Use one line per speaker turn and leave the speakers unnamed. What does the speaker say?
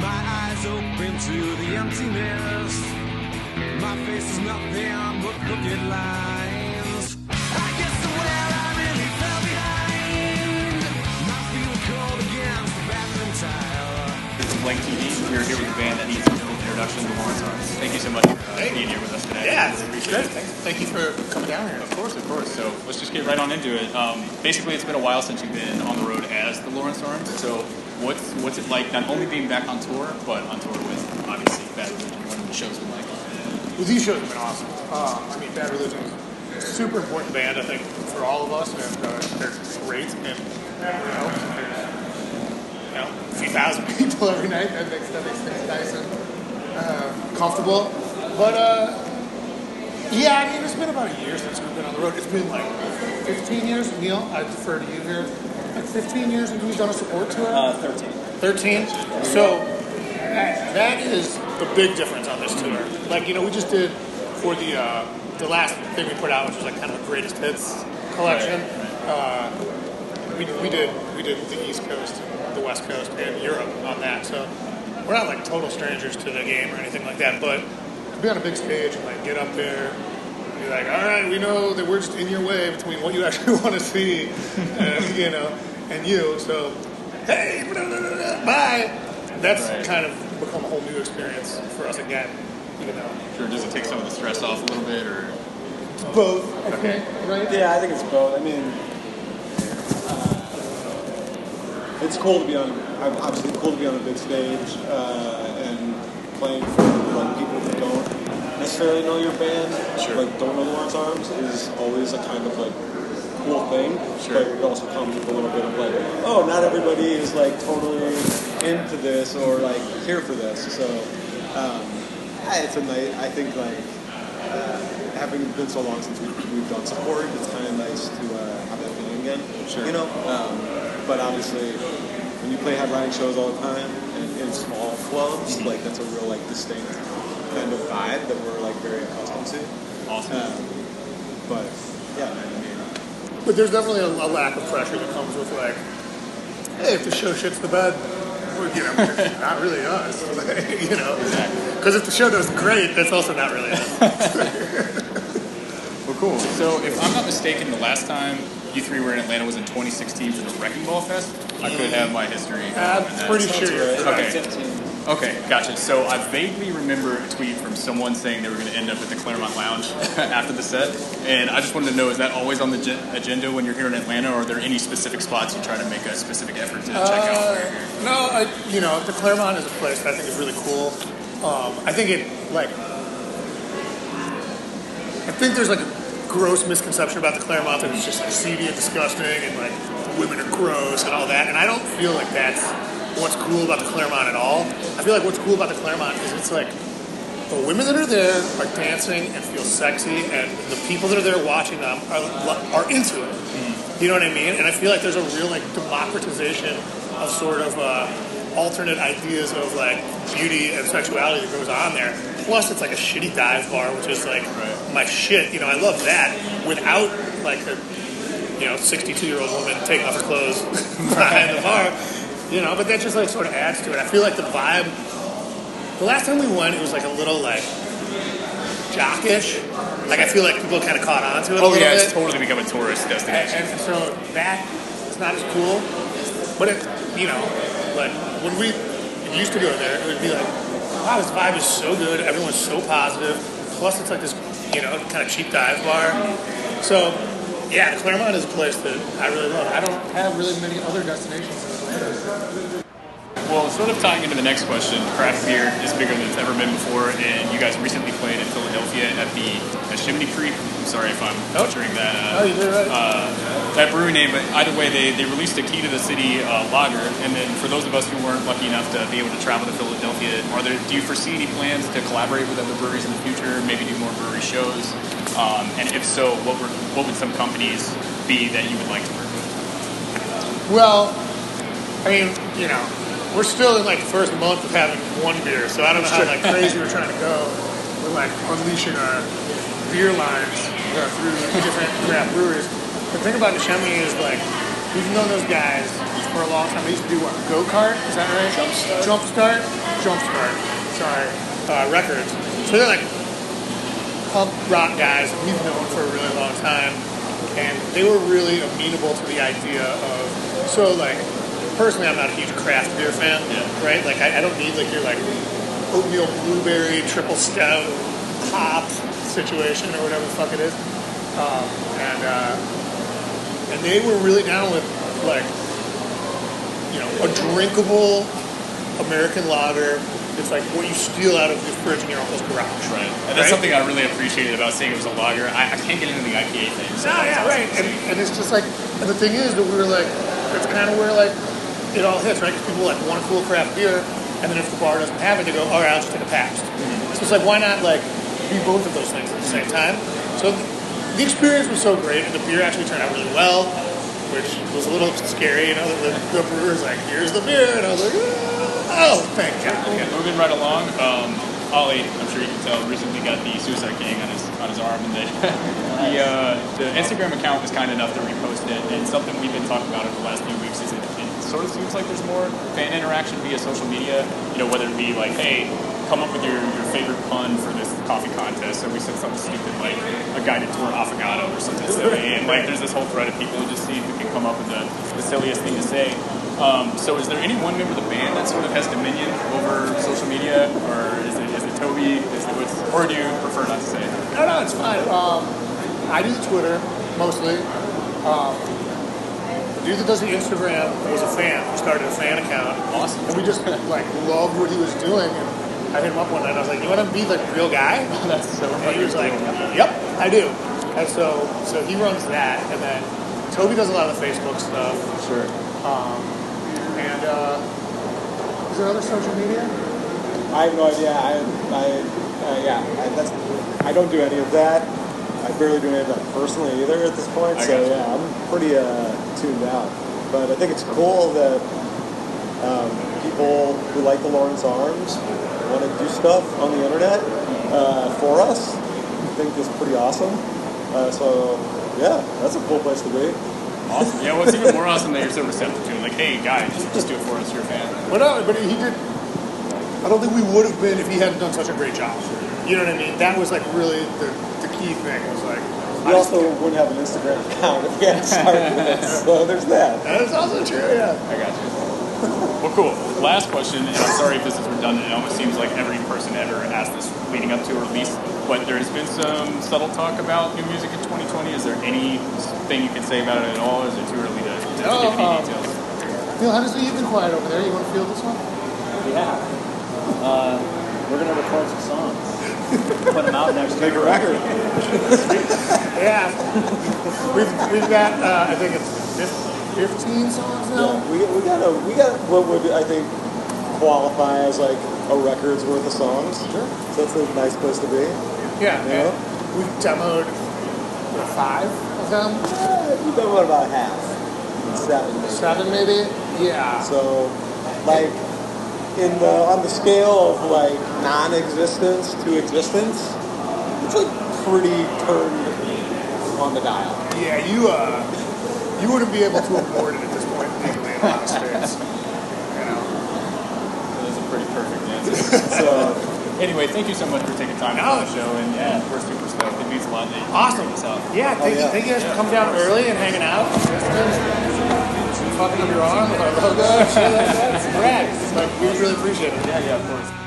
My eyes open to the emptiness. My face is nothing but crooked lines. I guess somewhere I really fell behind. My feet were cold against the bathroom tile.
This is BlankTV. We're here with a band that needs a little introduction to Lawrence Arms. Thank you so much for being here with us today.
Yeah, it's great. Thank you for coming down here.
Of course. So let's just get right on into it. Basically, it's been a while since you've been on the road as the Lawrence Arms. So what's it like not only being back on tour, but on tour with, obviously, Bad Religion? What have the shows been like?
Well, these shows have been awesome. Bad Religion is a super important band, I think, for all of us, and they're great. And there's a few thousand people every night. That makes things nice and comfortable. But it's been about a year since we've been on the road. It's been like 15 years. Neil, I defer to you here. Like 15 years since we've done a support tour. 13. So that is the big difference on this tour. Like, we just did for the last thing we put out, which was like kind of the greatest hits collection.
Right.
We did the East Coast, the West Coast, and Europe on that. So we're not like total strangers to the game or anything like that. But to be on a big stage and like get up there, and be like, all right, we know that we're just in your way between what you actually want to see, and you. So hey, bye. That's kind of become a whole new experience for us again.
Sure. Does it take some of the stress off a little bit, or?
It's both. Okay. Right?
Yeah, I think it's both. I mean, it's cool to be on. Obviously, cool to be on a big stage and playing for like people who don't necessarily know your band.
Sure.
Like don't know Lawrence Arms is always a kind of like cool thing.
Sure.
But it also comes with a little bit of like, oh, not everybody is like totally into this or like here for this. So it's a nice. I think like having been so long since we've done support, it's kind of nice to have that feeling again.
Sure.
But obviously, when you play headlining shows all the time and in small clubs, like that's a real like distinct kind of vibe that we're like very accustomed to.
Awesome.
But yeah, man,
But there's definitely a lack of pressure that comes with like, hey, if the show shits the bed, it's not really us, Because if the show does great, that's also not really us.
Well, cool. So if I'm not mistaken, the last time you three were in Atlanta was in 2016 for the Wrecking Ball Fest. I could have my history.
I'm pretty sure you're
Okay, gotcha. So I vaguely remember a tweet from someone saying they were going to end up at the Claremont Lounge after the set, and I just wanted to know, is that always on the agenda when you're here in Atlanta, or are there any specific spots you try to make a specific effort to check out?
No, the Claremont is a place that I think is really cool. I think there's like a gross misconception about the Claremont that it's just like seedy and disgusting and like the women are gross and all that, and I don't feel like that's what's cool about the Claremont at all. I feel like what's cool about the Claremont is it's like the women that are there are dancing and feel sexy, and the people that are there watching them are into it. You know what I mean? And I feel like there's a real like democratization of sort of alternate ideas of like beauty and sexuality that goes on there. Plus, it's like a shitty dive bar, which is like my shit. I love that without like a 62-year-old woman taking off her clothes behind the bar. But that just like sort of adds to it. I feel like the vibe. The last time we went, it was like a little like jockish. Like I feel like people kind of caught on to it.
Oh yeah, it's totally become a tourist destination.
And so that is not as cool. But like when we used to go there, it would be like, wow, this vibe is so good. Everyone's so positive. Plus, it's like this kind of cheap dive bar. So yeah, Claremont is a place that I really love. I don't have really many other destinations in Atlanta.
Well, sort of tying into the next question, craft beer is bigger than it's ever been before, and you guys recently played in Philadelphia at the Chimney Creek. I'm sorry if I'm butchering that.
You did right.
That brewery name, but either way, they released a Key to the City lager, and then for those of us who weren't lucky enough to be able to travel to Philadelphia, do you foresee any plans to collaborate with other breweries in the future, maybe do more brewery shows? And if so, what would some companies be that you would like to work with?
Well, I mean, we're still in like the first month of having one beer, so I don't know how like crazy we're trying to go with like unleashing our beer lines through different craft breweries. The thing about Chimney is like we've known those guys for a long time. They used to do what? Go-kart? Is that right? Jumpstart. Sorry. Records. So they're like punk rock guys we've known for a really long time. And they were really amenable to the idea of, so like, personally I'm not a huge craft beer fan, right? Like I don't need like your like oatmeal blueberry triple stout hop situation or whatever the fuck it is. And they were really down with like, you know, a drinkable American lager. It's like what you steal out of your fridge in your uncle's garage.
Right. And that's something I really appreciated about saying it was a lager. I can't get into the IPA thing. So
right. And it's just like, and the thing is that we were like, it's kind of where like it all hits, right? Because people like want a cool craft beer, and then if the bar doesn't have it, they go, all right, I'll just take a Pabst. So it's like, why not like be both of those things at the same time? So the experience was so great, and the beer actually turned out really well, which was a little scary, you know. The brewer's like, here's the beer, and I was like, oh, thank God.
Okay, moving right along. Ollie, I'm sure you can tell, recently got the Suicide King on his arm, and the Instagram account was kind enough to repost it. And something we've been talking about over the last few weeks is it sort of seems like there's more fan interaction via social media. You know, whether it be like, hey, come up with your favorite pun for this coffee contest. So we said something stupid like a guided tour affogato or something silly, and like there's this whole thread of people who just see if we can come up with the silliest thing to say. So is there any one member of the band that sort of has dominion over social media, or is it Toby? Or do you prefer not to say?
No, it's fine. I do the Twitter mostly. The dude that does the Instagram was a fan. He started a fan account.
Awesome.
And we just like loved what he was doing. And I hit him up one night. I was like, "You want to be like a real guy?"
That's so funny.
And he was like, "Yep, I do." And so he runs that, and then Toby does a lot of the Facebook stuff.
Sure.
And is there other social media?
I have no idea. I don't do any of that. I barely do any of that personally either at this point. So yeah, I'm pretty tuned out. But I think it's cool that people who like the Lawrence Arms want to do stuff on the internet for us. I think it's pretty awesome. So yeah, that's a cool place to be.
Awesome. Yeah, well, it's even more awesome that you're so receptive to it. Like, hey, guys, just do it for us. You're a fan.
But he did. I don't think we would have been if he hadn't done such a great job. You know what I mean? That was like really the key thing. Was like
we also wouldn't have an Instagram account if we hadn't started it. So there's that.
That's also true. Yeah.
I got you. Well, cool. Last question, and I'm sorry if this is redundant. It almost seems like every person ever asked this leading up to a release. But there's been some subtle talk about new music in 2020. Is there anything you can say about it at all? Or is it too early to give any details?
Phil, honestly, you've been quiet over there. You want to feel this one?
Yeah. We're going to record some songs. Put them out next
Make a record.
Yeah. We've got, I think it's 15 songs now.
Yeah, we got what would I think qualify as like a record's worth of songs.
Sure.
So that's a nice place to be.
Yeah.
You know?
We've demoed 5 of them.
We've done about half. 7
maybe. Yeah.
So, like, on the scale of like non-existence to existence, it's like pretty turned on the dial.
Yeah, you wouldn't be able to award it at this point legally in a lot of states. You know.
That's a pretty perfect answer. So, anyway, thank you so much for taking time to come on the show, and we're super stoked. It means a lot that you
Awesome.
bring this out.
Yeah, thank you guys for coming down early and hanging out. Fucking up your arm with our logo and shit like that. It's rad. Like, we really appreciate it.
Yeah, of course.